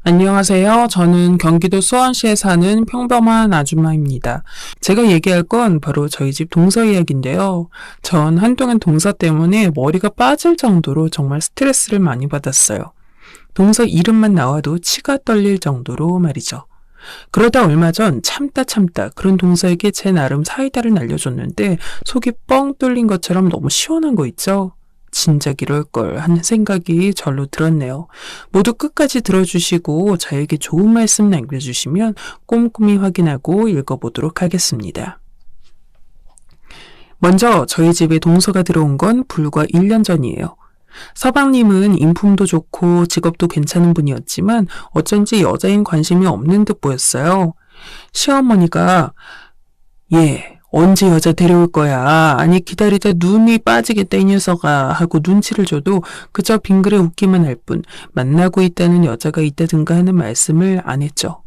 안녕하세요. 저는 경기도 수원시에 사는 평범한 아줌마입니다. 제가 얘기할 건 바로 저희 집 동서 이야기인데요. 전 한동안 동서 때문에 머리가 빠질 정도로 정말 스트레스를 많이 받았어요. 동서 이름만 나와도 치가 떨릴 정도로 말이죠. 그러다 얼마 전 참다 그런 동서에게 제 나름 사이다를 날려줬는데 속이 뻥 뚫린 것처럼 너무 시원한 거 있죠? 진작 이럴 걸 하는 생각이 절로 들었네요. 모두 끝까지 들어주시고 저에게 좋은 말씀 남겨주시면 꼼꼼히 확인하고 읽어보도록 하겠습니다. 먼저 저희 집에 동서가 들어온 건 불과 1년 전이에요. 서방님은 인품도 좋고 직업도 괜찮은 분이었지만 어쩐지 여자인 관심이 없는 듯 보였어요. 시어머니가 언제 여자 데려올 거야? 아니 기다리다 눈이 빠지겠다 이 녀석아 하고 눈치를 줘도 그저 빙그레 웃기만 할 뿐 만나고 있다는 여자가 있다든가 하는 말씀을 안 했죠.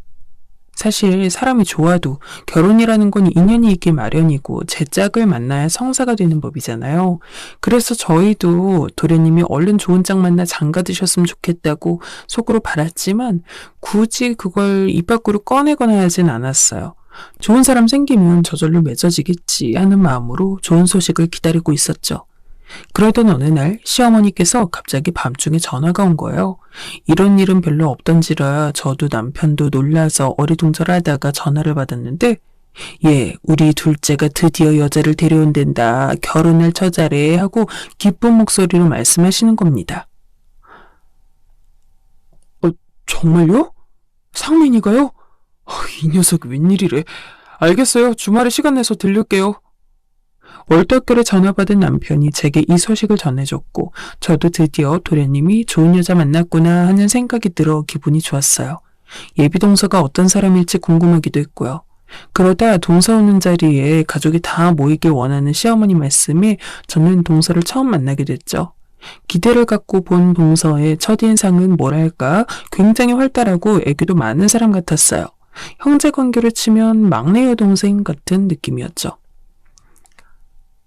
사실 사람이 좋아도 결혼이라는 건 인연이 있기 마련이고 제 짝을 만나야 성사가 되는 법이잖아요. 그래서 저희도 도련님이 얼른 좋은 짝 만나 장가 드셨으면 좋겠다고 속으로 바랐지만 굳이 그걸 입 밖으로 꺼내거나 하진 않았어요. 좋은 사람 생기면 저절로 맺어지겠지 하는 마음으로 좋은 소식을 기다리고 있었죠. 그러던 어느 날 시어머니께서 갑자기 밤중에 전화가 온 거예요. 이런 일은 별로 없던지라 저도 남편도 놀라서 어리둥절하다가 전화를 받았는데 우리 둘째가 드디어 여자를 데려온댄다. 결혼할 처자래 하고 기쁜 목소리로 말씀하시는 겁니다. 정말요? 상민이가요? 이 녀석 웬일이래. 알겠어요. 주말에 시간 내서 들릴게요. 얼떨결에 전화받은 남편이 제게 이 소식을 전해줬고 저도 드디어 도련님이 좋은 여자 만났구나 하는 생각이 들어 기분이 좋았어요. 예비동서가 어떤 사람일지 궁금하기도 했고요. 그러다 동서 오는 자리에 가족이 다 모이길 원하는 시어머니 말씀에 저는 동서를 처음 만나게 됐죠. 기대를 갖고 본 동서의 첫인상은 뭐랄까 굉장히 활달하고 애교도 많은 사람 같았어요. 형제 관계를 치면 막내 여동생 같은 느낌이었죠.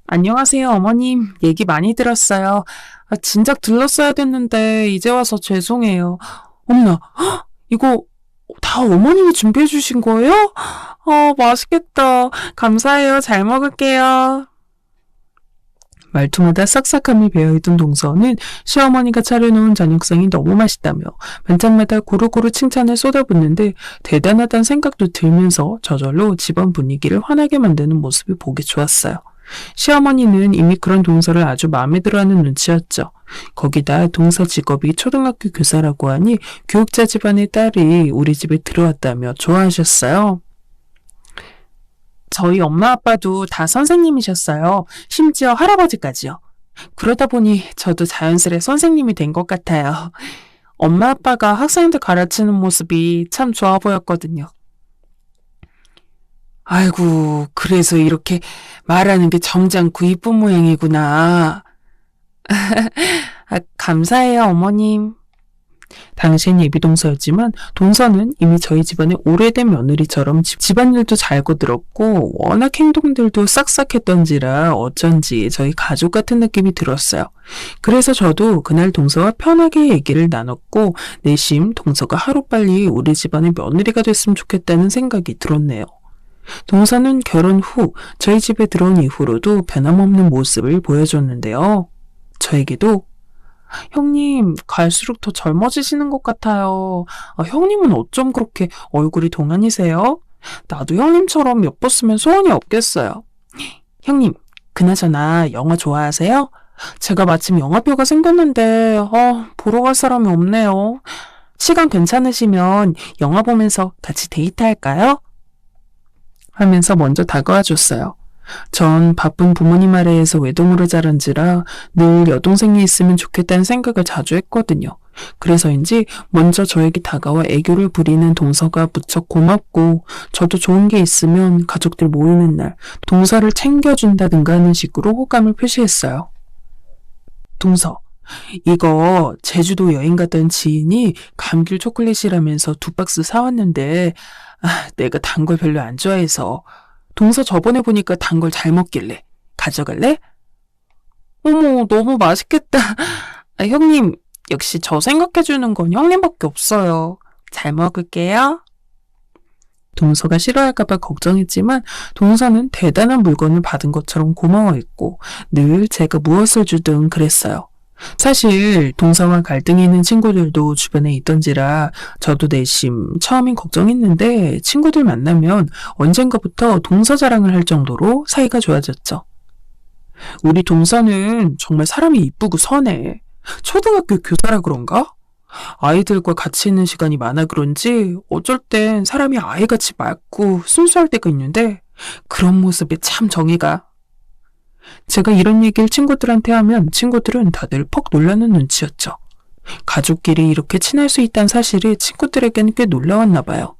안녕하세요, 어머님. 얘기 많이 들었어요. 진작 들렀어야 됐는데 이제 와서 죄송해요. 어머나, 이거 다 어머님이 준비해 주신 거예요? 맛있겠다. 감사해요. 잘 먹을게요. 말투마다 싹싹함이 배어있던 동서는 시어머니가 차려놓은 저녁상이 너무 맛있다며 반찬마다 고루고루 칭찬을 쏟아붓는데 대단하다는 생각도 들면서 저절로 집안 분위기를 환하게 만드는 모습이 보기 좋았어요. 시어머니는 이미 그런 동서를 아주 마음에 들어하는 눈치였죠. 거기다 동서 직업이 초등학교 교사라고 하니 교육자 집안의 딸이 우리 집에 들어왔다며 좋아하셨어요. 저희 엄마 아빠도 다 선생님이셨어요. 심지어 할아버지까지요. 그러다 보니 저도 자연스레 선생님이 된 것 같아요. 엄마 아빠가 학생들 가르치는 모습이 참 좋아 보였거든요. 아이고, 그래서 이렇게 말하는 게 점잖고 이쁜 모양이구나. 감사해요, 어머님. 당시엔 예비동서였지만 동서는 이미 저희 집안의 오래된 며느리처럼 집안일도 잘 거들었고 워낙 행동들도 싹싹했던지라 어쩐지 저희 가족 같은 느낌이 들었어요. 그래서 저도 그날 동서와 편하게 얘기를 나눴고 내심 동서가 하루빨리 우리 집안의 며느리가 됐으면 좋겠다는 생각이 들었네요. 동서는 결혼 후 저희 집에 들어온 이후로도 변함없는 모습을 보여줬는데요. 저에게도 형님, 갈수록 더 젊어지시는 것 같아요. 형님은 어쩜 그렇게 얼굴이 동안이세요? 나도 형님처럼 예뻤으면 소원이 없겠어요. 형님, 그나저나 영화 좋아하세요? 제가 마침 영화표가 생겼는데 보러 갈 사람이 없네요. 시간 괜찮으시면 영화 보면서 같이 데이트할까요? 하면서 먼저 다가와 줬어요. 전 바쁜 부모님 아래에서 외동으로 자란지라 늘 여동생이 있으면 좋겠다는 생각을 자주 했거든요. 그래서인지 먼저 저에게 다가와 애교를 부리는 동서가 무척 고맙고 저도 좋은 게 있으면 가족들 모이는 날 동서를 챙겨준다든가 하는 식으로 호감을 표시했어요. 동서, 이거 제주도 여행 갔던 지인이 감귤 초콜릿이라면서 2박스 사왔는데 내가 단 걸 별로 안 좋아해서 동서 저번에 보니까 단 걸 잘 먹길래 가져갈래? 어머, 너무 맛있겠다. 형님, 역시 저 생각해주는 건 형님밖에 없어요. 잘 먹을게요. 동서가 싫어할까봐 걱정했지만 동서는 대단한 물건을 받은 것처럼 고마워했고 늘 제가 무엇을 주든 그랬어요. 사실 동서와 갈등이 있는 친구들도 주변에 있던지라 저도 내심 처음엔 걱정했는데 친구들 만나면 언젠가부터 동서 자랑을 할 정도로 사이가 좋아졌죠. 우리 동서는 정말 사람이 이쁘고 선해. 초등학교 교사라 그런가? 아이들과 같이 있는 시간이 많아 그런지 어쩔 땐 사람이 아이같이 맑고 순수할 때가 있는데 그런 모습에 참 정이가. 제가 이런 얘기를 친구들한테 하면 친구들은 다들 퍽 놀라는 눈치였죠. 가족끼리 이렇게 친할 수 있다는 사실이 친구들에게는 꽤 놀라웠나 봐요.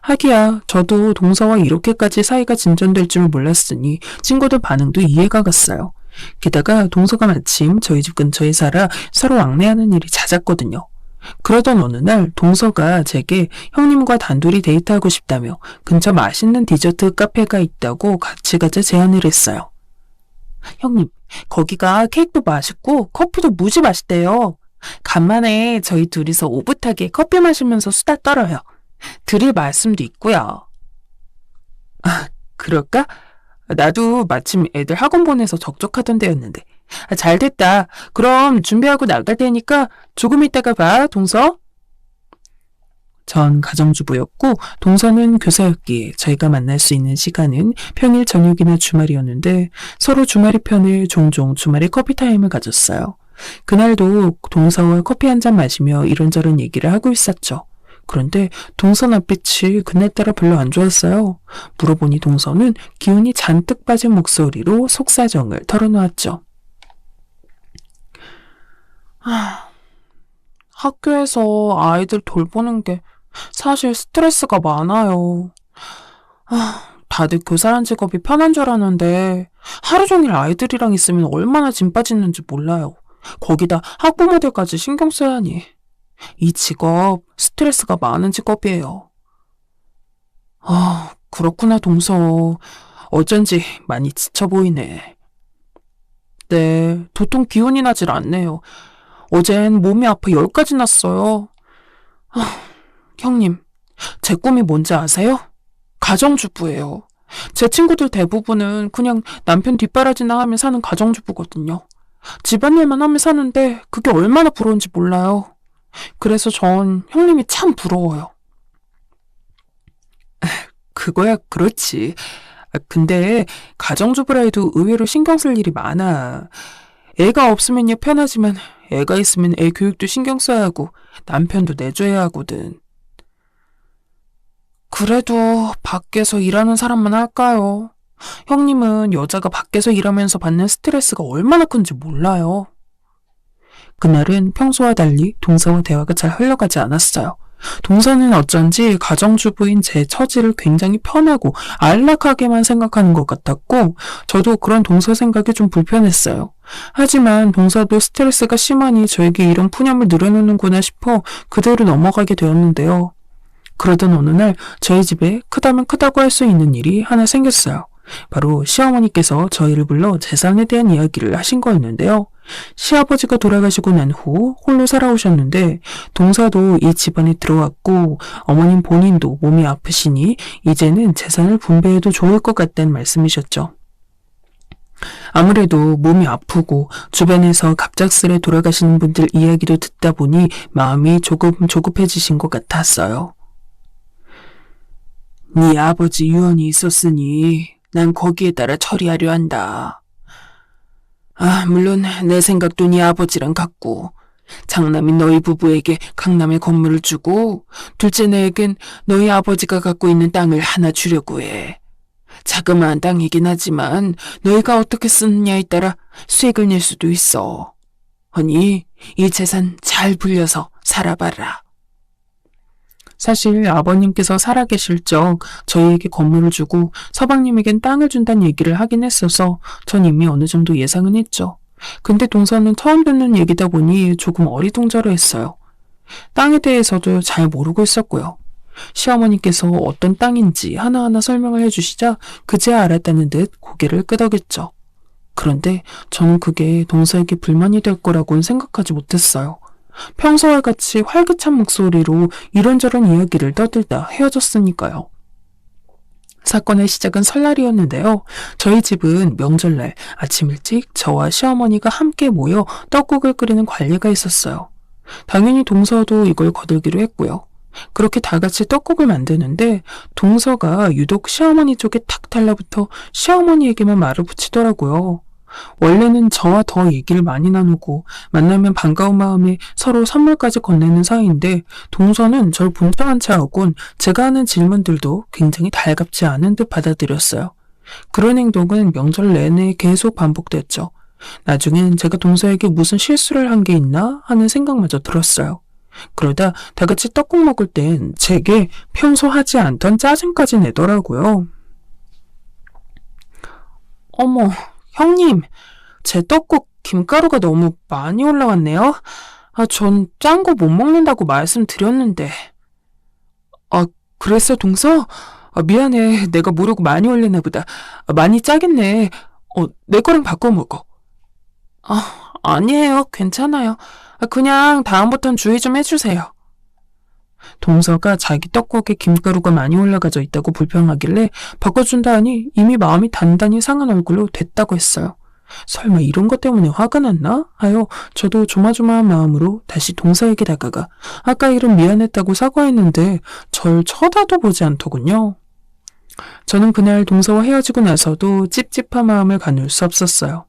하기야 저도 동서와 이렇게까지 사이가 진전될 줄 몰랐으니 친구들 반응도 이해가 갔어요. 게다가 동서가 마침 저희 집 근처에 살아 서로 왕래하는 일이 잦았거든요. 그러던 어느 날 동서가 제게 형님과 단둘이 데이트하고 싶다며 근처 맛있는 디저트 카페가 있다고 같이 가자 제안을 했어요. 형님, 거기가 케이크도 맛있고 커피도 무지 맛있대요. 간만에 저희 둘이서 오붓하게 커피 마시면서 수다 떨어요. 드릴 말씀도 있고요. 아, 그럴까? 나도 마침 애들 학원 보내서 적적하던 데였는데. 잘 됐다. 그럼 준비하고 나갈 테니까 조금 있다가 봐, 동서. 전 가정주부였고 동서는 교사였기에 저희가 만날 수 있는 시간은 평일 저녁이나 주말이었는데 서로 주말의 편을 종종 주말에 커피타임을 가졌어요. 그날도 동서와 커피 한잔 마시며 이런저런 얘기를 하고 있었죠. 그런데 동서 낯빛이 그날따라 별로 안 좋았어요. 물어보니 동서는 기운이 잔뜩 빠진 목소리로 속사정을 털어놓았죠. 학교에서 아이들 돌보는 게 사실 스트레스가 많아요. 다들 교사란 직업이 편한 줄 아는데 하루 종일 아이들이랑 있으면 얼마나 짐 빠지는지 몰라요. 거기다 학부모들까지 신경 써야 하니. 이 직업 스트레스가 많은 직업이에요. 그렇구나 동서. 어쩐지 많이 지쳐 보이네. 네, 도통 기운이 나질 않네요. 어젠 몸이 아파 열까지 났어요. 형님, 제 꿈이 뭔지 아세요? 가정주부예요. 제 친구들 대부분은 그냥 남편 뒷바라지나 하며 사는 가정주부거든요. 집안일만 하며 사는데 그게 얼마나 부러운지 몰라요. 그래서 전 형님이 참 부러워요. 그거야 그렇지. 근데 가정주부라 해도 의외로 신경 쓸 일이 많아. 애가 없으면야 편하지만 애가 있으면 애 교육도 신경 써야 하고 남편도 내줘야 하거든. 그래도 밖에서 일하는 사람만 할까요? 형님은 여자가 밖에서 일하면서 받는 스트레스가 얼마나 큰지 몰라요. 그날은 평소와 달리 동서와 대화가 잘 흘러가지 않았어요. 동서는 어쩐지 가정주부인 제 처지를 굉장히 편하고 안락하게만 생각하는 것 같았고 저도 그런 동서 생각이 좀 불편했어요. 하지만 동서도 스트레스가 심하니 저에게 이런 푸념을 늘어놓는구나 싶어 그대로 넘어가게 되었는데요. 그러던 어느 날 저희 집에 크다면 크다고 할 수 있는 일이 하나 생겼어요. 바로 시어머니께서 저희를 불러 재산에 대한 이야기를 하신 거였는데요. 시아버지가 돌아가시고 난 후 홀로 살아오셨는데 동서도 이 집안에 들어왔고 어머님 본인도 몸이 아프시니 이제는 재산을 분배해도 좋을 것 같다는 말씀이셨죠. 아무래도 몸이 아프고 주변에서 갑작스레 돌아가시는 분들 이야기도 듣다 보니 마음이 조금 조급해지신 것 같았어요. 네 아버지 유언이 있었으니 난 거기에 따라 처리하려 한다. 물론 내 생각도 네 아버지랑 같고 장남인 너희 부부에게 강남의 건물을 주고 둘째 내에겐 너희 아버지가 갖고 있는 땅을 하나 주려고 해. 자그마한 땅이긴 하지만 너희가 어떻게 쓰느냐에 따라 수익을 낼 수도 있어. 허니 이 재산 잘 불려서 살아봐라. 사실 아버님께서 살아계실 적 저희에게 건물을 주고 서방님에겐 땅을 준다는 얘기를 하긴 했어서 전 이미 어느 정도 예상은 했죠. 근데 동서는 처음 듣는 얘기다 보니 조금 어리둥절해했어요. 땅에 대해서도 잘 모르고 있었고요. 시어머니께서 어떤 땅인지 하나하나 설명을 해주시자 그제야 알았다는 듯 고개를 끄덕였죠. 그런데 저는 그게 동서에게 불만이 될 거라고는 생각하지 못했어요. 평소와 같이 활기찬 목소리로 이런저런 이야기를 떠들다 헤어졌으니까요. 사건의 시작은 설날이었는데요. 저희 집은 명절날 아침 일찍 저와 시어머니가 함께 모여 떡국을 끓이는 관리가 있었어요. 당연히 동서도 이걸 거들기로 했고요. 그렇게 다 같이 떡국을 만드는데 동서가 유독 시어머니 쪽에 탁 달라붙어 시어머니에게만 말을 붙이더라고요. 원래는 저와 더 얘기를 많이 나누고 만나면 반가운 마음에 서로 선물까지 건네는 사이인데 동서는 절 본청한 체하곤 제가 하는 질문들도 굉장히 달갑지 않은 듯 받아들였어요. 그런 행동은 명절 내내 계속 반복됐죠. 나중엔 제가 동서에게 무슨 실수를 한 게 있나 하는 생각마저 들었어요. 그러다 다 같이 떡국 먹을 땐 제게 평소 하지 않던 짜증까지 내더라고요. 어머, 형님, 제 떡국 김가루가 너무 많이 올라왔네요. 전 짠 거 못 먹는다고 말씀드렸는데. 그랬어, 동서? 미안해. 내가 모르고 많이 올렸나 보다. 많이 짜겠네. 내 거랑 바꿔 먹어. 아니에요. 괜찮아요. 그냥 다음부턴 주의 좀 해주세요. 동서가 자기 떡국에 김가루가 많이 올라가져 있다고 불평하길래 바꿔준다 하니 이미 마음이 단단히 상한 얼굴로 됐다고 했어요. 설마 이런 것 때문에 화가 났나? 하여 저도 조마조마한 마음으로 다시 동서에게 다가가 아까 일은 미안했다고 사과했는데 절 쳐다도 보지 않더군요. 저는 그날 동서와 헤어지고 나서도 찝찝한 마음을 가눌 수 없었어요.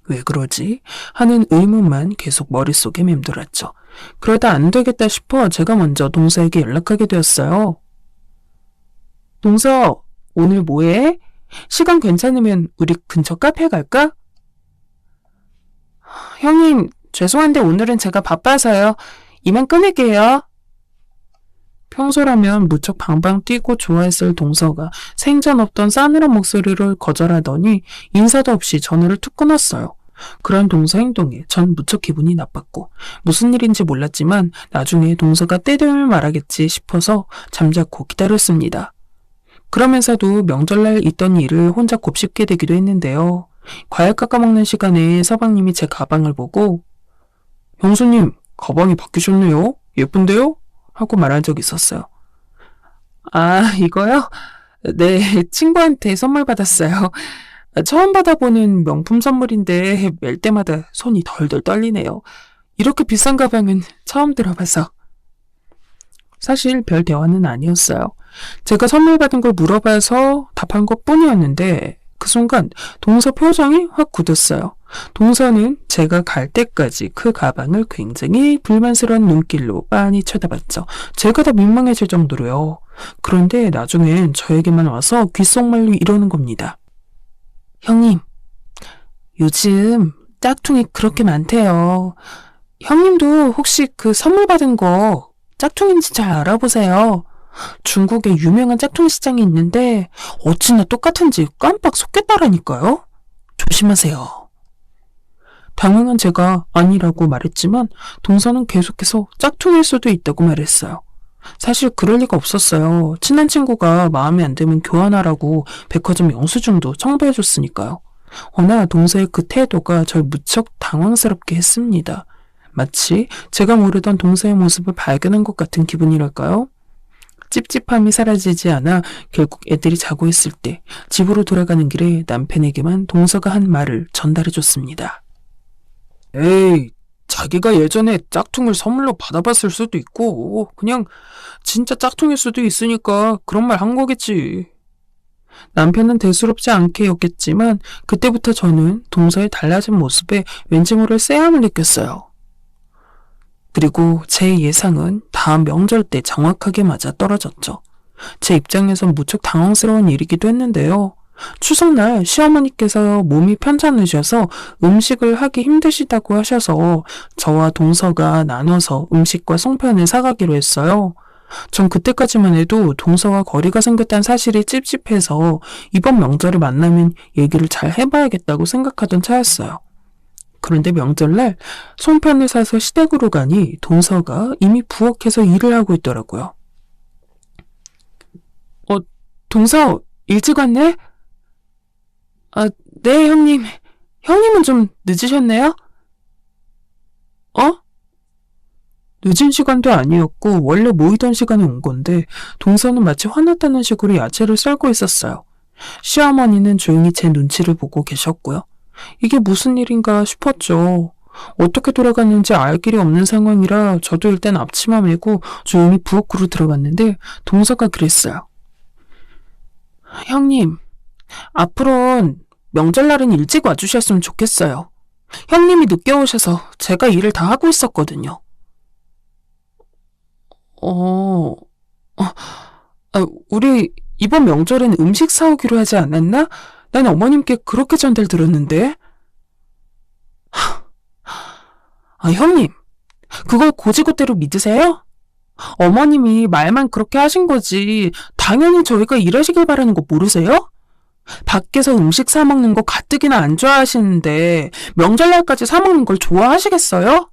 왜 그러지? 하는 의문만 계속 머릿속에 맴돌았죠. 그러다 안 되겠다 싶어 제가 먼저 동서에게 연락하게 되었어요. 동서, 오늘 뭐해? 시간 괜찮으면 우리 근처 카페 갈까? 형님, 죄송한데 오늘은 제가 바빠서요. 이만 끊을게요. 평소라면 무척 방방 뛰고 좋아했을 동서가 생전 없던 싸늘한 목소리를 거절하더니 인사도 없이 전화를 툭 끊었어요. 그런 동서 행동에 전 무척 기분이 나빴고 무슨 일인지 몰랐지만 나중에 동서가 때되면 말하겠지 싶어서 잠자코 기다렸습니다. 그러면서도 명절날 있던 일을 혼자 곱씹게 되기도 했는데요. 과일 깎아먹는 시간에 서방님이 제 가방을 보고 형수님, 가방이 바뀌셨네요. 예쁜데요? 하고 말한 적이 있었어요. 이거요? 네, 친구한테 선물 받았어요. 처음 받아보는 명품 선물인데 멜 때마다 손이 덜덜 떨리네요. 이렇게 비싼 가방은 처음 들어봐서. 사실 별 대화는 아니었어요. 제가 선물 받은 걸 물어봐서 답한 것 뿐이었는데 그 순간 동서 표정이 확 굳었어요. 동서는 제가 갈 때까지 그 가방을 굉장히 불만스러운 눈길로 빤히 쳐다봤죠. 제가 다 민망해질 정도로요. 그런데 나중엔 저에게만 와서 귓속말로 이러는 겁니다. 형님, 요즘 짝퉁이 그렇게 많대요. 형님도 혹시 그 선물 받은 거 짝퉁인지 잘 알아보세요. 중국에 유명한 짝퉁 시장이 있는데 어찌나 똑같은지 깜빡 속겠다라니까요. 조심하세요. 당황한 제가 아니라고 말했지만 동서는 계속해서 짝퉁일 수도 있다고 말했어요. 사실 그럴 리가 없었어요. 친한 친구가 마음에 안 들면 교환하라고 백화점 영수증도 첨부해줬으니까요. 허나 동서의 그 태도가 절 무척 당황스럽게 했습니다. 마치 제가 모르던 동서의 모습을 발견한 것 같은 기분이랄까요? 찝찝함이 사라지지 않아 결국 애들이 자고 있을 때 집으로 돌아가는 길에 남편에게만 동서가 한 말을 전달해줬습니다. 에이, 자기가 예전에 짝퉁을 선물로 받아봤을 수도 있고 그냥 진짜 짝퉁일 수도 있으니까 그런 말 한 거겠지. 남편은 대수롭지 않게 여겼지만 그때부터 저는 동서의 달라진 모습에 왠지 모를 쎄함을 느꼈어요. 그리고 제 예상은 다음 명절 때 정확하게 맞아 떨어졌죠. 제 입장에선 무척 당황스러운 일이기도 했는데요. 추석날 시어머니께서 몸이 편찮으셔서 음식을 하기 힘드시다고 하셔서 저와 동서가 나눠서 음식과 송편을 사가기로 했어요. 전 그때까지만 해도 동서와 거리가 생겼다는 사실이 찝찝해서 이번 명절을 만나면 얘기를 잘 해봐야겠다고 생각하던 차였어요. 그런데 명절날 송편을 사서 시댁으로 가니 동서가 이미 부엌에서 일을 하고 있더라고요. 동서, 일찍 왔네? 네, 형님. 형님은 좀 늦으셨네요? 늦은 시간도 아니었고 원래 모이던 시간에 온 건데 동서는 마치 화났다는 식으로 야채를 썰고 있었어요. 시어머니는 조용히 제 눈치를 보고 계셨고요. 이게 무슨 일인가 싶었죠. 어떻게 돌아갔는지 알 길이 없는 상황이라 저도 일단 앞치마 메고 조용히 부엌으로 들어갔는데 동서가 그랬어요. 형님, 앞으로는 명절날은 일찍 와주셨으면 좋겠어요. 형님이 늦게 오셔서 제가 일을 다 하고 있었거든요. 우리 이번 명절엔 음식 사오기로 하지 않았나? 난 어머님께 그렇게 전달 들었는데. 형님, 그걸 고지고대로 믿으세요? 어머님이 말만 그렇게 하신 거지. 당연히 저희가 일하시길 바라는 거 모르세요? 밖에서 음식 사 먹는 거 가뜩이나 안 좋아하시는데 명절날까지 사 먹는 걸 좋아하시겠어요?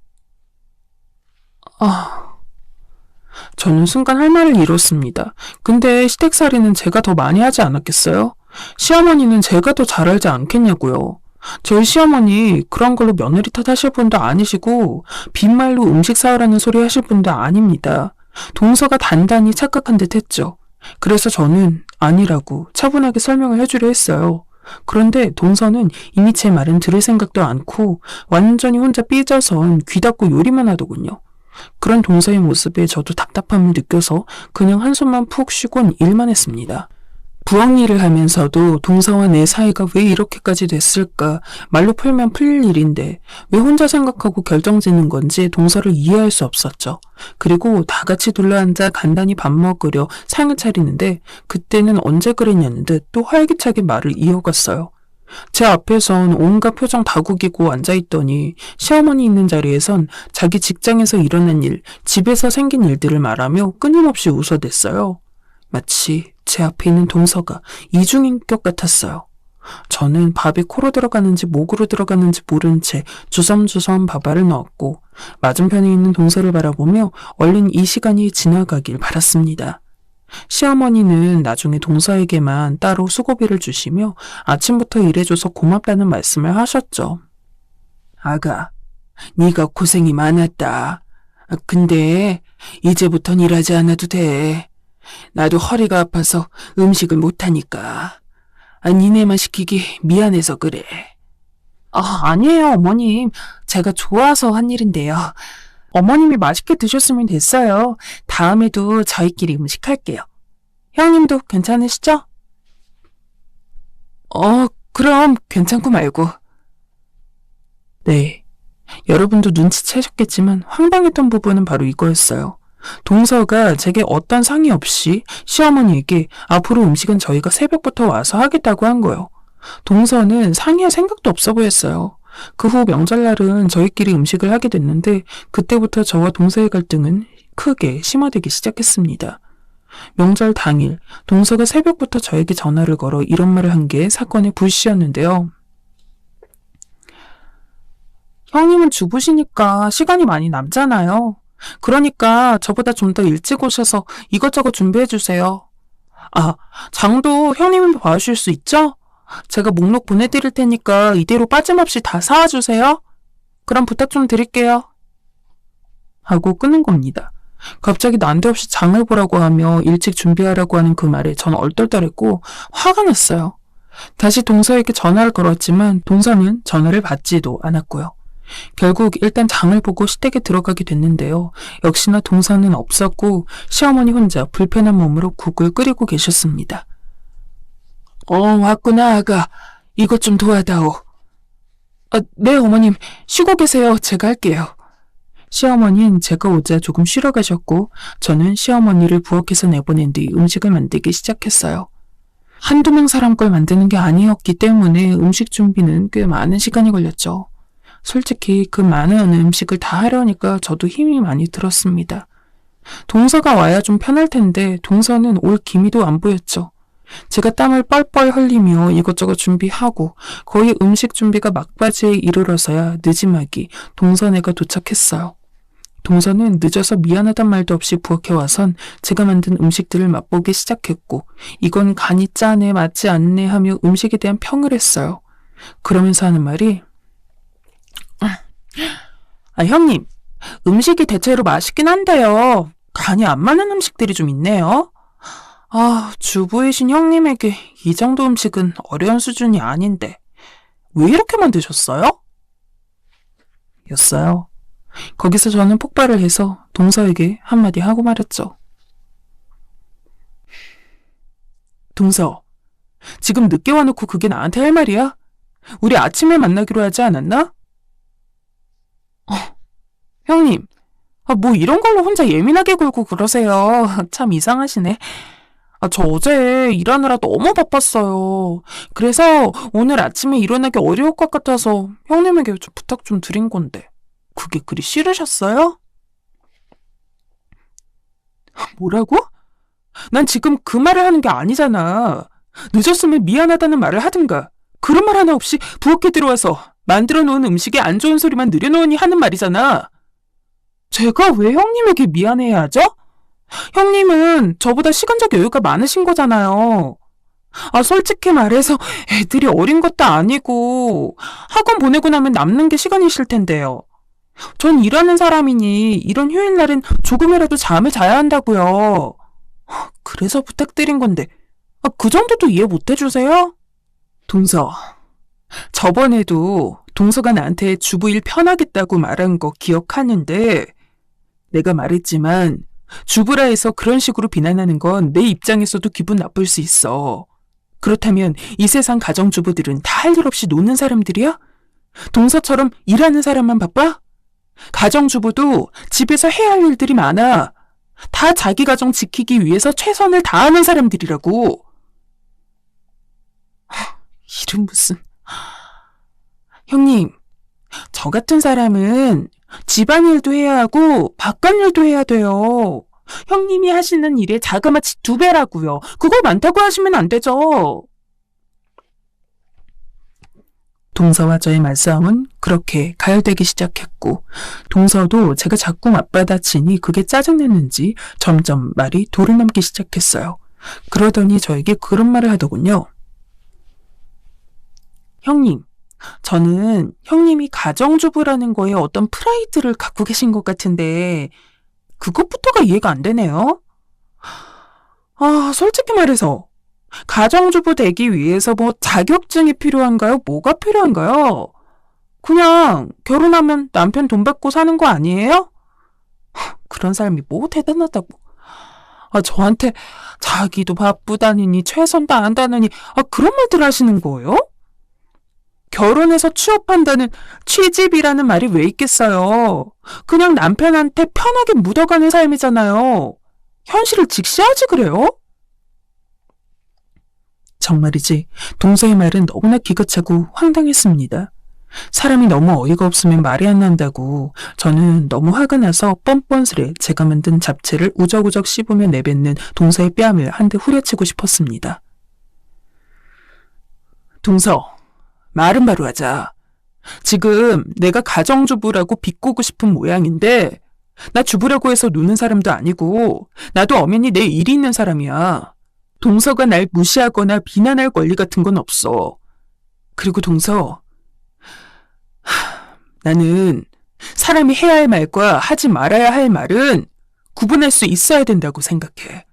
저는 순간 할 말을 잃었습니다. 근데 시댁살이는 제가 더 많이 하지 않았겠어요? 시어머니는 제가 더 잘 알지 않겠냐고요. 저희 시어머니 그런 걸로 며느리 탓하실 분도 아니시고 빈말로 음식 사오라는 소리 하실 분도 아닙니다. 동서가 단단히 착각한 듯 했죠. 그래서 저는 아니라고 차분하게 설명을 해주려 했어요. 그런데 동서는 이미 제 말은 들을 생각도 않고 완전히 혼자 삐져선 귀 닫고 요리만 하더군요. 그런 동서의 모습에 저도 답답함을 느껴서 그냥 한숨만 푹 쉬곤 일만 했습니다. 부엌 일을 하면서도 동서와 내 사이가 왜 이렇게까지 됐을까 말로 풀면 풀릴 일인데 왜 혼자 생각하고 결정짓는 건지 동서를 이해할 수 없었죠. 그리고 다 같이 둘러앉아 간단히 밥 먹으려 상을 차리는데 그때는 언제 그랬냐는 듯 또 활기차게 말을 이어갔어요. 제 앞에선 온갖 표정 다 구기고 앉아있더니 시어머니 있는 자리에선 자기 직장에서 일어난 일, 집에서 생긴 일들을 말하며 끊임없이 웃어댔어요. 마치 제 앞에 있는 동서가 이중인격 같았어요. 저는 밥이 코로 들어가는지 목으로 들어가는지 모른 채 주섬주섬 밥알을 넣었고 맞은편에 있는 동서를 바라보며 얼른 이 시간이 지나가길 바랐습니다. 시어머니는 나중에 동서에게만 따로 수고비를 주시며 아침부터 일해줘서 고맙다는 말씀을 하셨죠. 아가, 네가 고생이 많았다. 근데 이제부턴 일하지 않아도 돼. 나도 허리가 아파서 음식을 못하니까. 니네만 시키기 미안해서 그래. 아니에요, 어머님. 제가 좋아서 한 일인데요. 어머님이 맛있게 드셨으면 됐어요. 다음에도 저희끼리 음식할게요. 형님도 괜찮으시죠? 그럼 괜찮고 말고. 네. 여러분도 눈치채셨겠지만 황당했던 부분은 바로 이거였어요. 동서가 제게 어떤 상의 없이 시어머니에게 앞으로 음식은 저희가 새벽부터 와서 하겠다고 한 거예요. 동서는 상의할 생각도 없어 보였어요. 그 후 명절날은 저희끼리 음식을 하게 됐는데 그때부터 저와 동서의 갈등은 크게 심화되기 시작했습니다. 명절 당일 동서가 새벽부터 저에게 전화를 걸어 이런 말을 한 게 사건의 불씨였는데요. 형님은 주부시니까 시간이 많이 남잖아요. 그러니까 저보다 좀 더 일찍 오셔서 이것저것 준비해 주세요. 장도 형님이 봐주실 수 있죠? 제가 목록 보내드릴 테니까 이대로 빠짐없이 다 사와주세요. 그럼 부탁 좀 드릴게요. 하고 끊은 겁니다. 갑자기 난데없이 장을 보라고 하며 일찍 준비하라고 하는 그 말에 전 얼떨떨했고 화가 났어요. 다시 동서에게 전화를 걸었지만 동서는 전화를 받지도 않았고요. 결국 일단 장을 보고 시댁에 들어가게 됐는데요. 역시나 동서는 없었고 시어머니 혼자 불편한 몸으로 국을 끓이고 계셨습니다. 왔구나 아가. 이것 좀 도와다오. 네 어머님. 쉬고 계세요. 제가 할게요. 시어머니는 제가 오자 조금 쉬러 가셨고 저는 시어머니를 부엌에서 내보낸 뒤 음식을 만들기 시작했어요. 한두 명 사람 걸 만드는 게 아니었기 때문에 음식 준비는 꽤 많은 시간이 걸렸죠. 솔직히 그 많은 음식을 다 하려니까 저도 힘이 많이 들었습니다. 동서가 와야 좀 편할 텐데 동서는 올 기미도 안 보였죠. 제가 땀을 뻘뻘 흘리며 이것저것 준비하고 거의 음식 준비가 막바지에 이르러서야 느지막이 동서네가 도착했어요. 동서는 늦어서 미안하단 말도 없이 부엌에 와선 제가 만든 음식들을 맛보기 시작했고 이건 간이 짜네 맞지 않네 하며 음식에 대한 평을 했어요. 그러면서 하는 말이 형님, 음식이 대체로 맛있긴 한데요. 간이 안 맞는 음식들이 좀 있네요. 아, 주부이신 형님에게 이 정도 음식은 어려운 수준이 아닌데 왜 이렇게 만드셨어요? 였어요. 거기서 저는 폭발을 해서 동서에게 한마디 하고 말았죠. 동서, 지금 늦게 와놓고 그게 나한테 할 말이야? 우리 아침에 만나기로 하지 않았나? 형님, 뭐 이런 걸로 혼자 예민하게 굴고 그러세요. 참 이상하시네. 저 어제 일하느라 너무 바빴어요. 그래서 오늘 아침에 일어나기 어려울 것 같아서 형님에게 좀 부탁 좀 드린 건데. 그게 그리 싫으셨어요? 뭐라고? 난 지금 그 말을 하는 게 아니잖아. 늦었으면 미안하다는 말을 하든가. 그런 말 하나 없이 부엌에 들어와서 만들어 놓은 음식에 안 좋은 소리만 늘여놓으니 하는 말이잖아. 제가 왜 형님에게 미안해야 하죠? 형님은 저보다 시간적 여유가 많으신 거잖아요. 솔직히 말해서 애들이 어린 것도 아니고 학원 보내고 나면 남는 게 시간이실 텐데요. 전 일하는 사람이니 이런 휴일날은 조금이라도 잠을 자야 한다고요. 그래서 부탁드린 건데 그 정도도 이해 못 해주세요? 동서, 저번에도 동서가 나한테 주부일 편하겠다고 말한 거 기억하는데 내가 말했지만 주부라 해서 그런 식으로 비난하는 건 내 입장에서도 기분 나쁠 수 있어. 그렇다면 이 세상 가정주부들은 다 할 일 없이 노는 사람들이야? 동서처럼 일하는 사람만 바빠? 가정주부도 집에서 해야 할 일들이 많아. 다 자기 가정 지키기 위해서 최선을 다하는 사람들이라고. 일은 무슨... 형님, 저 같은 사람은 집안일도 해야 하고 바깥일도 해야 돼요. 형님이 하시는 일에 자그마치 2배라고요. 그걸 많다고 하시면 안 되죠. 동서와 저의 말싸움은 그렇게 가열되기 시작했고 동서도 제가 자꾸 맞받아치니 그게 짜증냈는지 점점 말이 도를 넘기 시작했어요. 그러더니 저에게 그런 말을 하더군요. 형님, 저는 형님이 가정주부라는 거에 어떤 프라이드를 갖고 계신 것 같은데 그것부터가 이해가 안 되네요. 솔직히 말해서 가정주부 되기 위해서 뭐 자격증이 필요한가요? 뭐가 필요한가요? 그냥 결혼하면 남편 돈 받고 사는 거 아니에요? 그런 사람이 뭐 대단하다고. 저한테 자기도 바쁘다느니 최선 다한다느니 그런 말들 하시는 거예요? 결혼해서 취업한다는 취집이라는 말이 왜 있겠어요? 그냥 남편한테 편하게 묻어가는 삶이잖아요. 현실을 직시하지 그래요? 정말이지 동서의 말은 너무나 기겁차고 황당했습니다. 사람이 너무 어이가 없으면 말이 안 난다고 저는 너무 화가 나서 뻔뻔스레 제가 만든 잡채를 우적우적 씹으며 내뱉는 동서의 뺨을 한 대 후려치고 싶었습니다. 동서, 말은 바로 하자. 지금 내가 가정주부라고 비꼬고 싶은 모양인데 나 주부라고 해서 노는 사람도 아니고 나도 엄연히 내 일이 있는 사람이야. 동서가 날 무시하거나 비난할 권리 같은 건 없어. 그리고 동서, 나는 사람이 해야 할 말과 하지 말아야 할 말은 구분할 수 있어야 된다고 생각해.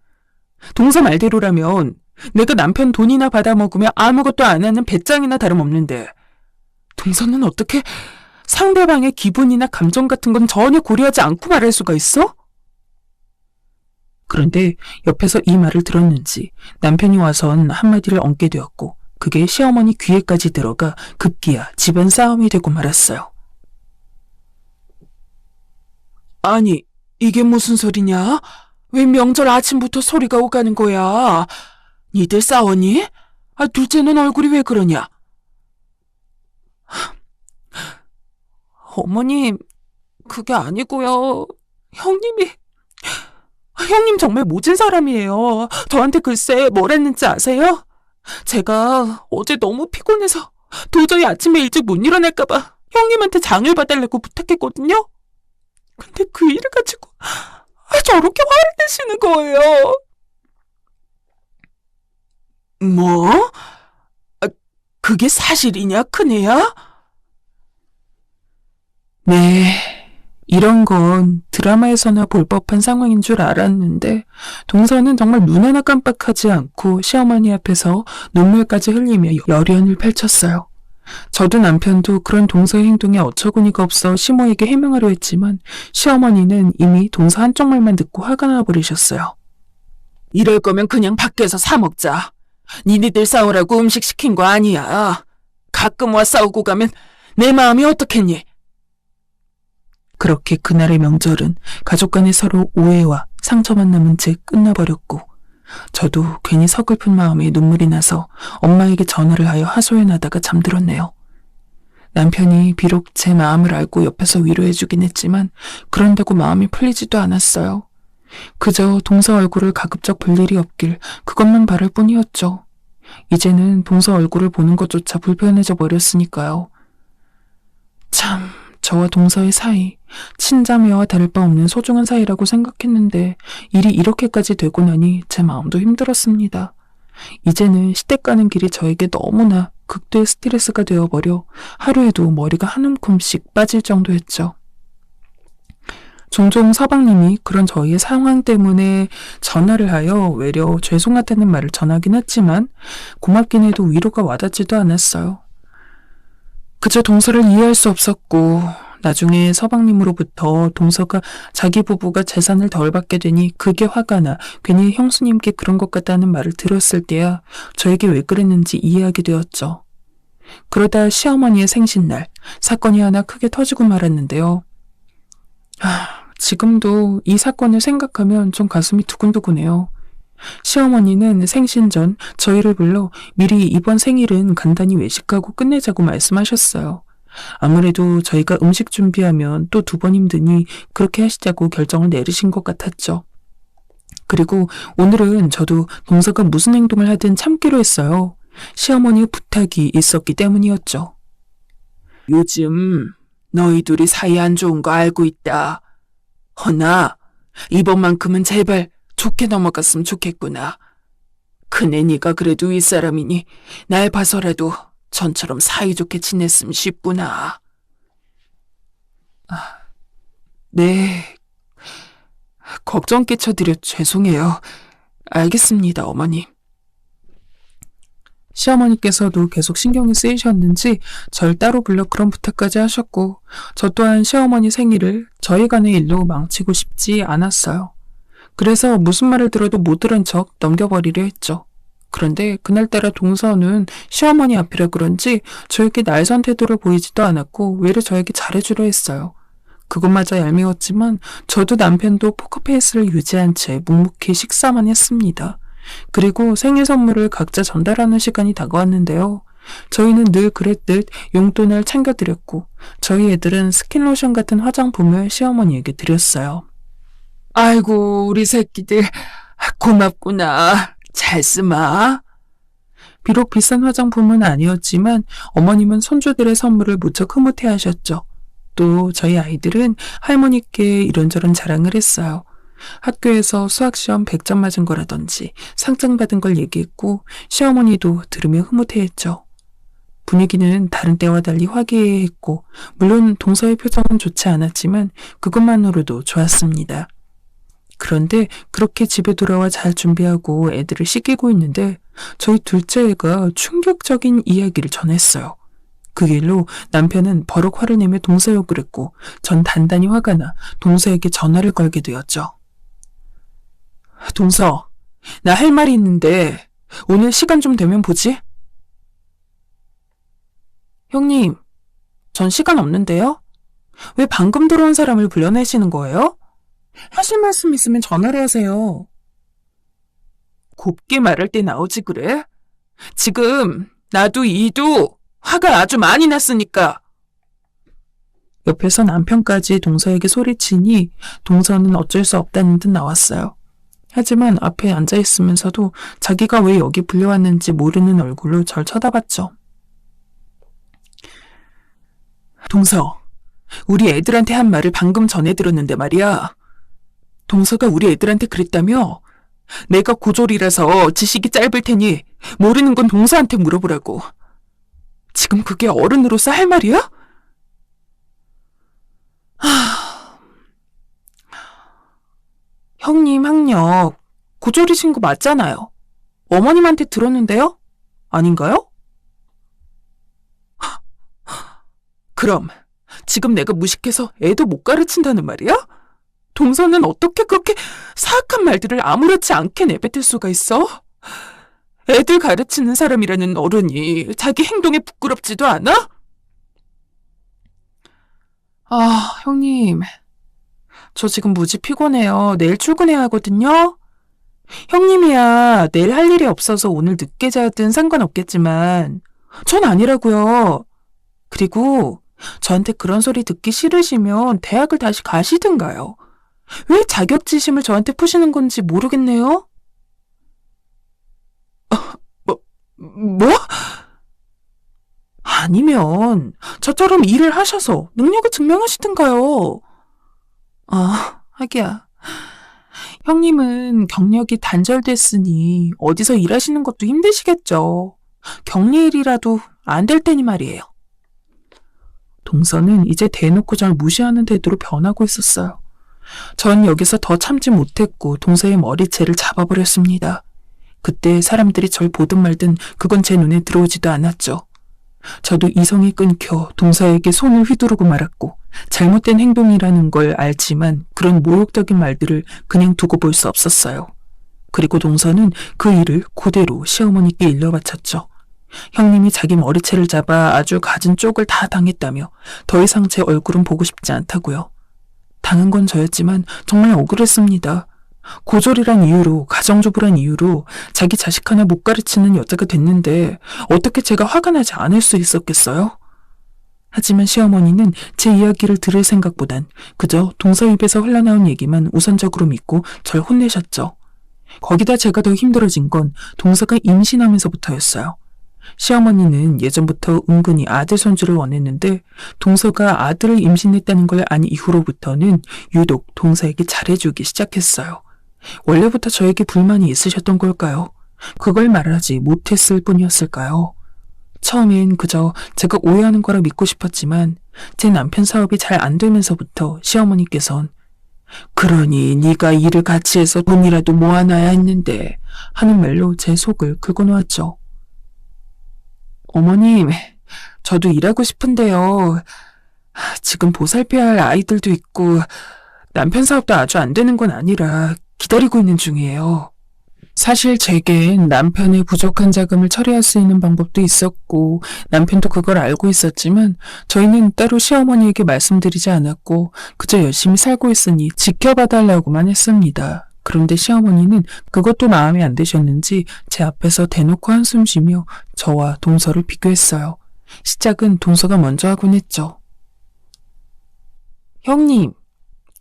동서 말대로라면 내가 남편 돈이나 받아먹으며 아무것도 안 하는 배짱이나 다름없는데 동서는 어떻게 상대방의 기분이나 감정 같은 건 전혀 고려하지 않고 말할 수가 있어? 그런데 옆에서 이 말을 들었는지 남편이 와선 한마디를 얹게 되었고 그게 시어머니 귀에까지 들어가 급기야 집안 싸움이 되고 말았어요. 아니, 이게 무슨 소리냐? 왜 명절 아침부터 소리가 오가는 거야? 니들 싸웠니? 둘째는 얼굴이 왜 그러냐? 어머님, 그게 아니고요. 형님 정말 모진 사람이에요. 저한테 글쎄 뭘 했는지 아세요? 제가 어제 너무 피곤해서 도저히 아침에 일찍 못 일어날까봐 형님한테 장을 봐달라고 부탁했거든요. 근데 그 일을 가지고 저렇게 화를 내시는 거예요. 뭐? 그게 사실이냐, 큰애야? 네, 이런 건 드라마에서나 볼 법한 상황인 줄 알았는데 동서는 정말 눈 하나 깜빡하지 않고 시어머니 앞에서 눈물까지 흘리며 열연을 펼쳤어요. 저도 남편도 그런 동서의 행동에 어처구니가 없어 시모에게 해명하려 했지만 시어머니는 이미 동서 한쪽 말만 듣고 화가 나버리셨어요. 이럴 거면 그냥 밖에서 사 먹자. 니네들 싸우라고 음식 시킨 거 아니야. 가끔 와 싸우고 가면 내 마음이 어떻겠니? 그렇게 그날의 명절은 가족 간에 서로 오해와 상처만 남은 채 끝나버렸고 저도 괜히 서글픈 마음에 눈물이 나서 엄마에게 전화를 하여 하소연하다가 잠들었네요. 남편이 비록 제 마음을 알고 옆에서 위로해주긴 했지만 그런다고 마음이 풀리지도 않았어요. 그저 동서 얼굴을 가급적 볼 일이 없길 그것만 바랄 뿐이었죠. 이제는 동서 얼굴을 보는 것조차 불편해져 버렸으니까요. 참, 저와 동서의 사이, 친자매와 다를 바 없는 소중한 사이라고 생각했는데 일이 이렇게까지 되고 나니 제 마음도 힘들었습니다. 이제는 시댁 가는 길이 저에게 너무나 극도의 스트레스가 되어버려 하루에도 머리가 한 움큼씩 빠질 정도였죠. 종종 서방님이 그런 저희의 상황 때문에 전화를 하여 외려 죄송하다는 말을 전하긴 했지만 고맙긴 해도 위로가 와닿지도 않았어요. 그저 동서를 이해할 수 없었고 나중에 서방님으로부터 동서가 자기 부부가 재산을 덜 받게 되니 그게 화가 나 괜히 형수님께 그런 것 같다는 말을 들었을 때야 저에게 왜 그랬는지 이해하게 되었죠. 그러다 시어머니의 생신날 사건이 하나 크게 터지고 말았는데요. 지금도 이 사건을 생각하면 좀 가슴이 두근두근해요. 시어머니는 생신 전 저희를 불러 미리 이번 생일은 간단히 외식하고 끝내자고 말씀하셨어요. 아무래도 저희가 음식 준비하면 또 2번 힘드니 그렇게 하시자고 결정을 내리신 것 같았죠. 그리고 오늘은 저도 동서가 무슨 행동을 하든 참기로 했어요. 시어머니의 부탁이 있었기 때문이었죠. 요즘 너희 둘이 사이 안 좋은 거 알고 있다. 허나 이번만큼은 제발 좋게 넘어갔으면 좋겠구나. 큰애니가 그래도 윗사람이니 날 봐서라도 전처럼 사이좋게 지냈으면 싶구나. 네. 걱정 끼쳐드려 죄송해요. 알겠습니다, 어머니. 시어머니께서도 계속 신경이 쓰이셨는지 절 따로 불러 그런 부탁까지 하셨고 저 또한 시어머니 생일을 저희 간의 일로 망치고 싶지 않았어요. 그래서 무슨 말을 들어도 못 들은 척 넘겨버리려 했죠. 그런데 그날따라 동서는 시어머니 앞이라 그런지 저에게 날선 태도를 보이지도 않았고 외려 저에게 잘해주려 했어요. 그것마저 얄미웠지만 저도 남편도 포커페이스를 유지한 채 묵묵히 식사만 했습니다. 그리고 생일 선물을 각자 전달하는 시간이 다가왔는데요. 저희는 늘 그랬듯 용돈을 챙겨드렸고 저희 애들은 스킨로션 같은 화장품을 시어머니에게 드렸어요. 아이고 우리 새끼들 고맙구나. 잘 쓰마. 비록 비싼 화장품은 아니었지만 어머님은 손주들의 선물을 무척 흐뭇해하셨죠. 또 저희 아이들은 할머니께 이런저런 자랑을 했어요. 학교에서 수학시험 100점 맞은 거라든지 상장 받은 걸 얘기했고 시어머니도 들으며 흐뭇해했죠. 분위기는 다른 때와 달리 화기애애했고 물론 동서의 표정은 좋지 않았지만 그것만으로도 좋았습니다. 그런데 그렇게 집에 돌아와 잘 준비하고 애들을 씻기고 있는데 저희 둘째 애가 충격적인 이야기를 전했어요. 그 일로 남편은 버럭 화를 내며 동서 욕을 했고 전 단단히 화가 나 동서에게 전화를 걸게 되었죠. 동서, 나 할 말이 있는데 오늘 시간 좀 되면 보지? 형님, 전 시간 없는데요? 왜 방금 들어온 사람을 불러내시는 거예요? 하실 말씀 있으면 전화를 하세요. 곱게 말할 때 나오지 그래? 지금 나도 이도 화가 아주 많이 났으니까. 옆에서 남편까지 동서에게 소리치니 동서는 어쩔 수 없다는 듯 나왔어요. 하지만 앞에 앉아있으면서도 자기가 왜 여기 불려왔는지 모르는 얼굴로 절 쳐다봤죠. 동서, 우리 애들한테 한 말을 방금 전해 들었는데 말이야. 동서가 우리 애들한테 그랬다며? 내가 고졸이라서 지식이 짧을 테니 모르는 건 동서한테 물어보라고. 지금 그게 어른으로서 할 말이야? 형님 학력 고졸이신 거 맞잖아요. 어머님한테 들었는데요? 아닌가요? 그럼 지금 내가 무식해서 애도 못 가르친다는 말이야? 동서는 어떻게 그렇게 사악한 말들을 아무렇지 않게 내뱉을 수가 있어? 애들 가르치는 사람이라는 어른이 자기 행동에 부끄럽지도 않아? 아, 형님. 저 지금 무지 피곤해요. 내일 출근해야 하거든요. 형님이야 내일 할 일이 없어서 오늘 늦게 자든 상관없겠지만 전 아니라고요. 그리고 저한테 그런 소리 듣기 싫으시면 대학을 다시 가시든가요. 왜 자격지심을 저한테 푸시는 건지 모르겠네요. 뭐, 뭐? 아니면 저처럼 일을 하셔서 능력을 증명하시든가요. 하기야. 형님은 경력이 단절됐으니 어디서 일하시는 것도 힘드시겠죠. 격리일이라도 안 될 테니 말이에요. 동서는 이제 대놓고 절 무시하는 태도로 변하고 있었어요. 전 여기서 더 참지 못했고 동서의 머리채를 잡아버렸습니다. 그때 사람들이 절 보든 말든 그건 제 눈에 들어오지도 않았죠. 저도 이성이 끊겨 동서에게 손을 휘두르고 말았고 잘못된 행동이라는 걸 알지만 그런 모욕적인 말들을 그냥 두고 볼 수 없었어요. 그리고 동서는 그 일을 그대로 시어머니께 일러바쳤죠. 형님이 자기 머리채를 잡아 아주 갖은 쪽을 다 당했다며 더 이상 제 얼굴은 보고 싶지 않다고요. 당한 건 저였지만 정말 억울했습니다. 고졸이란 이유로, 가정주부란 이유로 자기 자식 하나 못 가르치는 여자가 됐는데 어떻게 제가 화가 나지 않을 수 있었겠어요? 하지만 시어머니는 제 이야기를 들을 생각보단 그저 동서 입에서 흘러나온 얘기만 우선적으로 믿고 절 혼내셨죠. 거기다 제가 더 힘들어진 건 동서가 임신하면서부터였어요. 시어머니는 예전부터 은근히 아들 손주를 원했는데 동서가 아들을 임신했다는 걸 안 이후로부터는 유독 동서에게 잘해주기 시작했어요. 원래부터 저에게 불만이 있으셨던 걸까요? 그걸 말하지 못했을 뿐이었을까요? 처음엔 그저 제가 오해하는 거라 믿고 싶었지만 제 남편 사업이 잘 안 되면서부터 시어머니께선 그러니 네가 일을 같이 해서 돈이라도 모아놔야 했는데 하는 말로 제 속을 긁어놓았죠. 어머님, 저도 일하고 싶은데요. 지금 보살펴야 할 아이들도 있고 남편 사업도 아주 안 되는 건 아니라 기다리고 있는 중이에요. 사실 제겐 남편의 부족한 자금을 처리할 수 있는 방법도 있었고 남편도 그걸 알고 있었지만 저희는 따로 시어머니에게 말씀드리지 않았고 그저 열심히 살고 있으니 지켜봐달라고만 했습니다. 그런데 시어머니는 그것도 마음에 안 드셨는지 제 앞에서 대놓고 한숨 쉬며 저와 동서를 비교했어요. 시작은 동서가 먼저 하곤 했죠. 형님,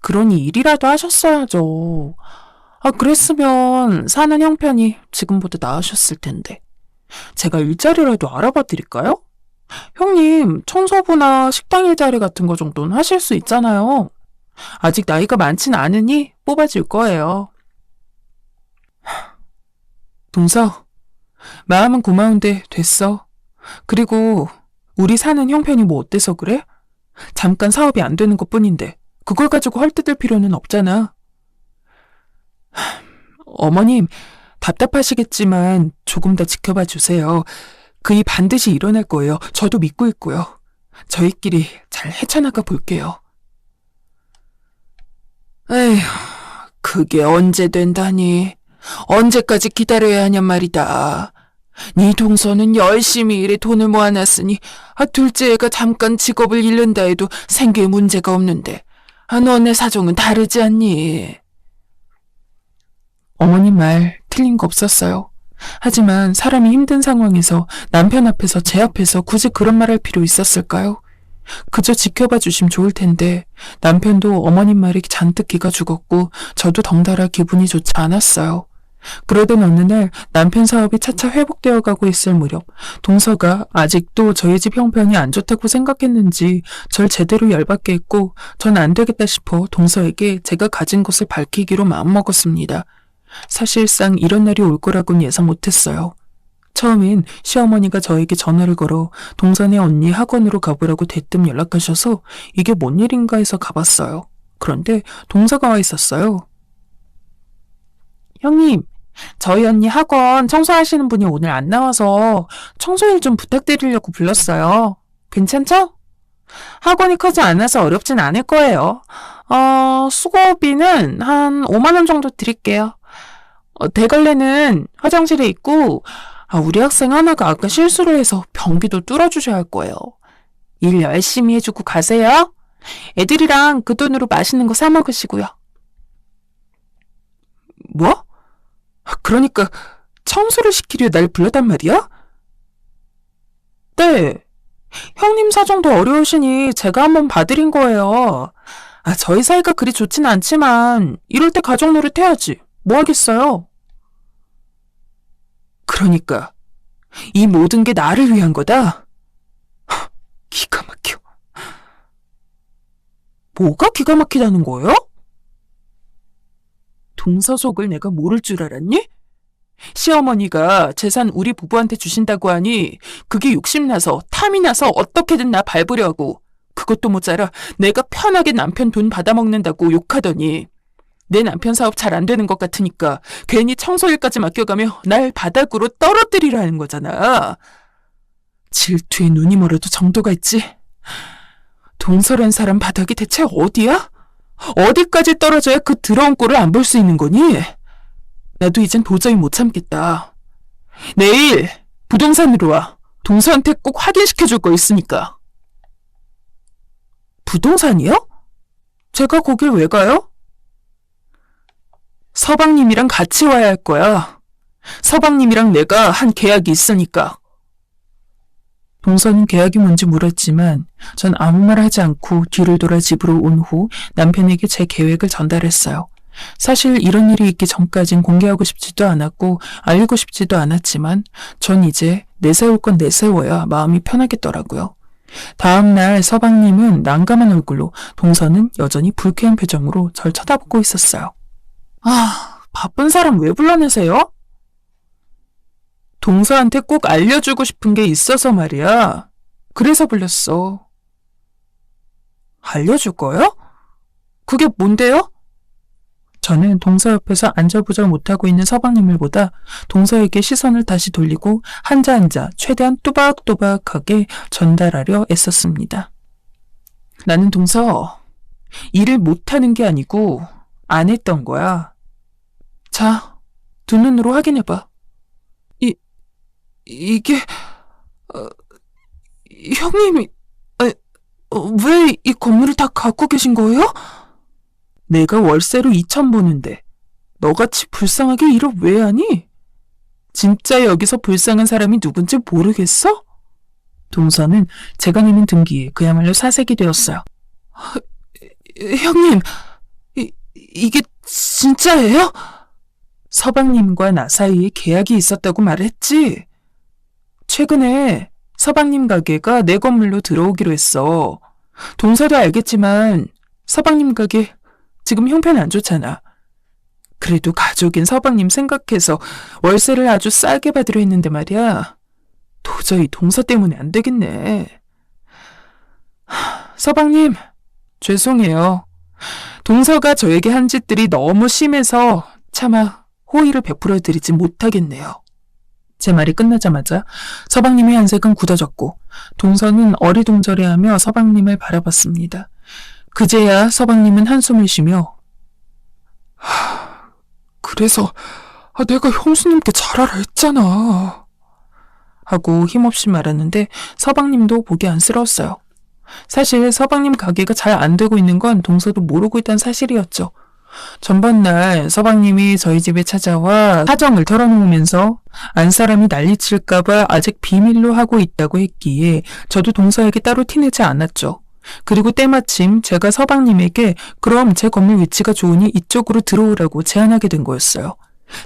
그러니 일이라도 하셨어야죠. 그랬으면 사는 형편이 지금보다 나으셨을 텐데. 제가 일자리라도 알아봐 드릴까요? 형님, 청소부나 식당 일자리 같은 거 정도는 하실 수 있잖아요. 아직 나이가 많진 않으니 뽑아줄 거예요. 동서, 마음은 고마운데 됐어. 그리고 우리 사는 형편이 뭐 어때서 그래? 잠깐 사업이 안 되는 것뿐인데 그걸 가지고 헐뜯을 필요는 없잖아. 어머님, 답답하시겠지만 조금 더 지켜봐 주세요. 그 일 반드시 일어날 거예요. 저도 믿고 있고요. 저희끼리 잘 헤쳐나가 볼게요. 에휴, 그게 언제 된다니. 언제까지 기다려야 하냔 말이다. 네 동서는 열심히 일해 돈을 모아놨으니 둘째 애가 잠깐 직업을 잃는다 해도 생계에 문제가 없는데 너네 사정은 다르지 않니? 어머님 말 틀린 거 없었어요. 하지만 사람이 힘든 상황에서 남편 앞에서 제 앞에서 굳이 그런 말 할 필요 있었을까요? 그저 지켜봐 주시면 좋을 텐데 남편도 어머님 말에 잔뜩 기가 죽었고 저도 덩달아 기분이 좋지 않았어요. 그러던 어느 날 남편 사업이 차차 회복되어 가고 있을 무렵 동서가 아직도 저희 집 형편이 안 좋다고 생각했는지 절 제대로 열받게 했고 전 안 되겠다 싶어 동서에게 제가 가진 것을 밝히기로 마음먹었습니다. 사실상 이런 날이 올 거라고는 예상 못했어요. 처음엔 시어머니가 저에게 전화를 걸어 동선의 언니 학원으로 가보라고 대뜸 연락하셔서 이게 뭔 일인가 해서 가봤어요. 그런데 동서가 와 있었어요. 형님, 저희 언니 학원 청소하시는 분이 오늘 안 나와서 청소일 좀 부탁드리려고 불렀어요. 괜찮죠? 학원이 크지 않아서 어렵진 않을 거예요. 수고비는 한 5만 원 정도 드릴게요. 대걸레는 화장실에 있고, 우리 학생 하나가 아까 실수를 해서 변기도 뚫어주셔야 할 거예요. 일 열심히 해주고 가세요. 애들이랑 그 돈으로 맛있는 거 사 먹으시고요. 뭐? 그러니까 청소를 시키려 날 불렀단 말이야? 네. 형님 사정도 어려우시니 제가 한번 봐드린 거예요. 저희 사이가 그리 좋진 않지만 이럴 때 가족 노릇 해야지. 뭐 하겠어요? 그러니까 이 모든 게 나를 위한 거다? 기가 막혀. 뭐가 기가 막히다는 거예요? 동서속을 내가 모를 줄 알았니? 시어머니가 재산 우리 부부한테 주신다고 하니 그게 욕심나서 탐이 나서 어떻게든 나 밟으려고, 그것도 모자라 내가 편하게 남편 돈 받아먹는다고 욕하더니 내 남편 사업 잘 안 되는 것 같으니까 괜히 청소일까지 맡겨가며 날 바닥으로 떨어뜨리라는 거잖아. 질투에 눈이 멀어도 정도가 있지. 동서란 사람 바닥이 대체 어디야? 어디까지 떨어져야 그 더러운 꼴을 안 볼 수 있는 거니? 나도 이젠 도저히 못 참겠다. 내일 부동산으로 와. 동서한테 꼭 확인시켜줄 거 있으니까. 부동산이요? 제가 거길 왜 가요? 서방님이랑 같이 와야 할 거야. 서방님이랑 내가 한 계약이 있으니까. 동서는 계약이 뭔지 물었지만 전 아무 말 하지 않고 뒤를 돌아 집으로 온 후 남편에게 제 계획을 전달했어요. 사실 이런 일이 있기 전까진 공개하고 싶지도 않았고 알리고 싶지도 않았지만 전 이제 내세울 건 내세워야 마음이 편하겠더라고요. 다음날 서방님은 난감한 얼굴로, 동서는 여전히 불쾌한 표정으로 절 쳐다보고 있었어요. 바쁜 사람 왜 불러내세요? 동서한테 꼭 알려주고 싶은 게 있어서 말이야. 그래서 불렀어. 알려줄 거요? 그게 뭔데요? 저는 동서 옆에서 안절부절 못하고 있는 서방님을 보다 동서에게 시선을 다시 돌리고 한자 한자 최대한 또박또박하게 전달하려 애썼습니다. 나는 동서, 일을 못하는 게 아니고 안 했던 거야. 자, 두 눈으로 확인해봐. 이게 형님이 왜 이 건물을 다 갖고 계신 거예요? 내가 월세로 2천 버는데 너같이 불쌍하게 일을 왜 하니? 진짜 여기서 불쌍한 사람이 누군지 모르겠어? 동서는 제가 내민 등기에 그야말로 사색이 되었어요. 형님, 이게 진짜예요? 서방님과 나 사이에 계약이 있었다고 말했지? 최근에 서방님 가게가 내 건물로 들어오기로 했어. 동서도 알겠지만 서방님 가게 지금 형편 안 좋잖아. 그래도 가족인 서방님 생각해서 월세를 아주 싸게 받으려 했는데 말이야. 도저히 동서 때문에 안 되겠네. 서방님, 죄송해요. 동서가 저에게 한 짓들이 너무 심해서 차마 호의를 베풀어드리지 못하겠네요. 제 말이 끝나자마자 서방님의 안색은 굳어졌고 동서는 어리둥절해하며 서방님을 바라봤습니다. 그제야 서방님은 한숨을 쉬며 그래서 내가 형수님께 잘하라 했잖아 하고 힘없이 말하는데 서방님도 보기 안쓰러웠어요. 사실 서방님 가게가 잘 안 되고 있는 건 동서도 모르고 있던 사실이었죠. 전번날 서방님이 저희 집에 찾아와 사정을 털어놓으면서 안사람이 난리칠까봐 아직 비밀로 하고 있다고 했기에 저도 동서에게 따로 티내지 않았죠. 그리고 때마침 제가 서방님에게 그럼 제 건물 위치가 좋으니 이쪽으로 들어오라고 제안하게 된 거였어요.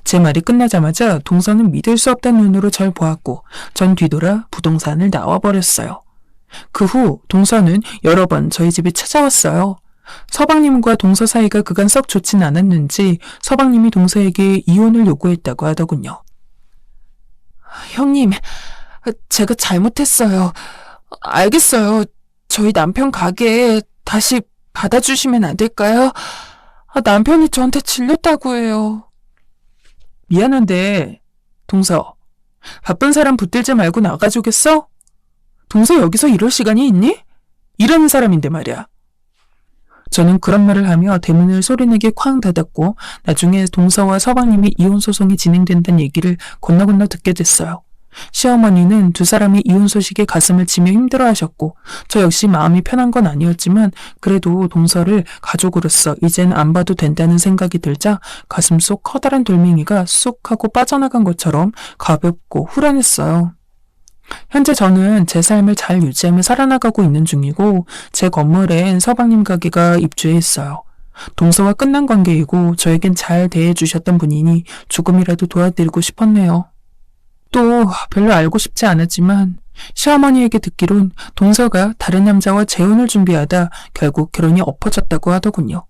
제 말이 끝나자마자 동서는 믿을 수 없다는 눈으로 절 보았고 전 뒤돌아 부동산을 나와버렸어요. 그 후 동서는 여러 번 저희 집에 찾아왔어요. 서방님과 동서 사이가 그간 썩 좋진 않았는지 서방님이 동서에게 이혼을 요구했다고 하더군요. 형님, 제가 잘못했어요. 알겠어요. 저희 남편 가게 다시 받아주시면 안 될까요? 남편이 저한테 질렸다고 해요. 미안한데, 동서, 바쁜 사람 붙들지 말고 나가주겠어? 동서 여기서 이럴 시간이 있니? 일하는 사람인데 말이야. 저는 그런 말을 하며 대문을 소리내게 쾅 닫았고 나중에 동서와 서방님이 이혼 소송이 진행된다는 얘기를 건너 듣게 됐어요. 시어머니는 두 사람이 이혼 소식에 가슴을 치며 힘들어하셨고 저 역시 마음이 편한 건 아니었지만 그래도 동서를 가족으로서 이젠 안 봐도 된다는 생각이 들자 가슴속 커다란 돌멩이가 쑥 하고 빠져나간 것처럼 가볍고 후련했어요. 현재 저는 제 삶을 잘 유지하며 살아나가고 있는 중이고 제 건물엔 서방님 가게가 입주해 있어요. 동서와 끝난 관계이고 저에겐 잘 대해주셨던 분이니 조금이라도 도와드리고 싶었네요. 또 별로 알고 싶지 않았지만 시어머니에게 듣기론 동서가 다른 남자와 재혼을 준비하다 결국 결혼이 엎어졌다고 하더군요.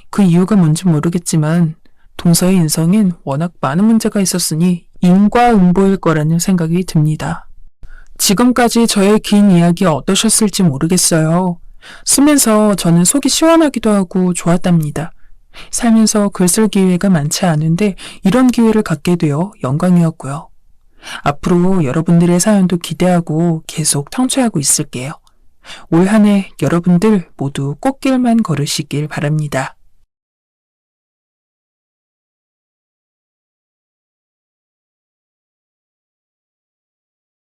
그 이유가 뭔지 모르겠지만 동서의 인성엔 워낙 많은 문제가 있었으니 인과응보일 거라는 생각이 듭니다. 지금까지 저의 긴 이야기 어떠셨을지 모르겠어요. 쓰면서 저는 속이 시원하기도 하고 좋았답니다. 살면서 글 쓸 기회가 많지 않은데 이런 기회를 갖게 되어 영광이었고요. 앞으로 여러분들의 사연도 기대하고 계속 청취하고 있을게요. 올 한 해 여러분들 모두 꽃길만 걸으시길 바랍니다.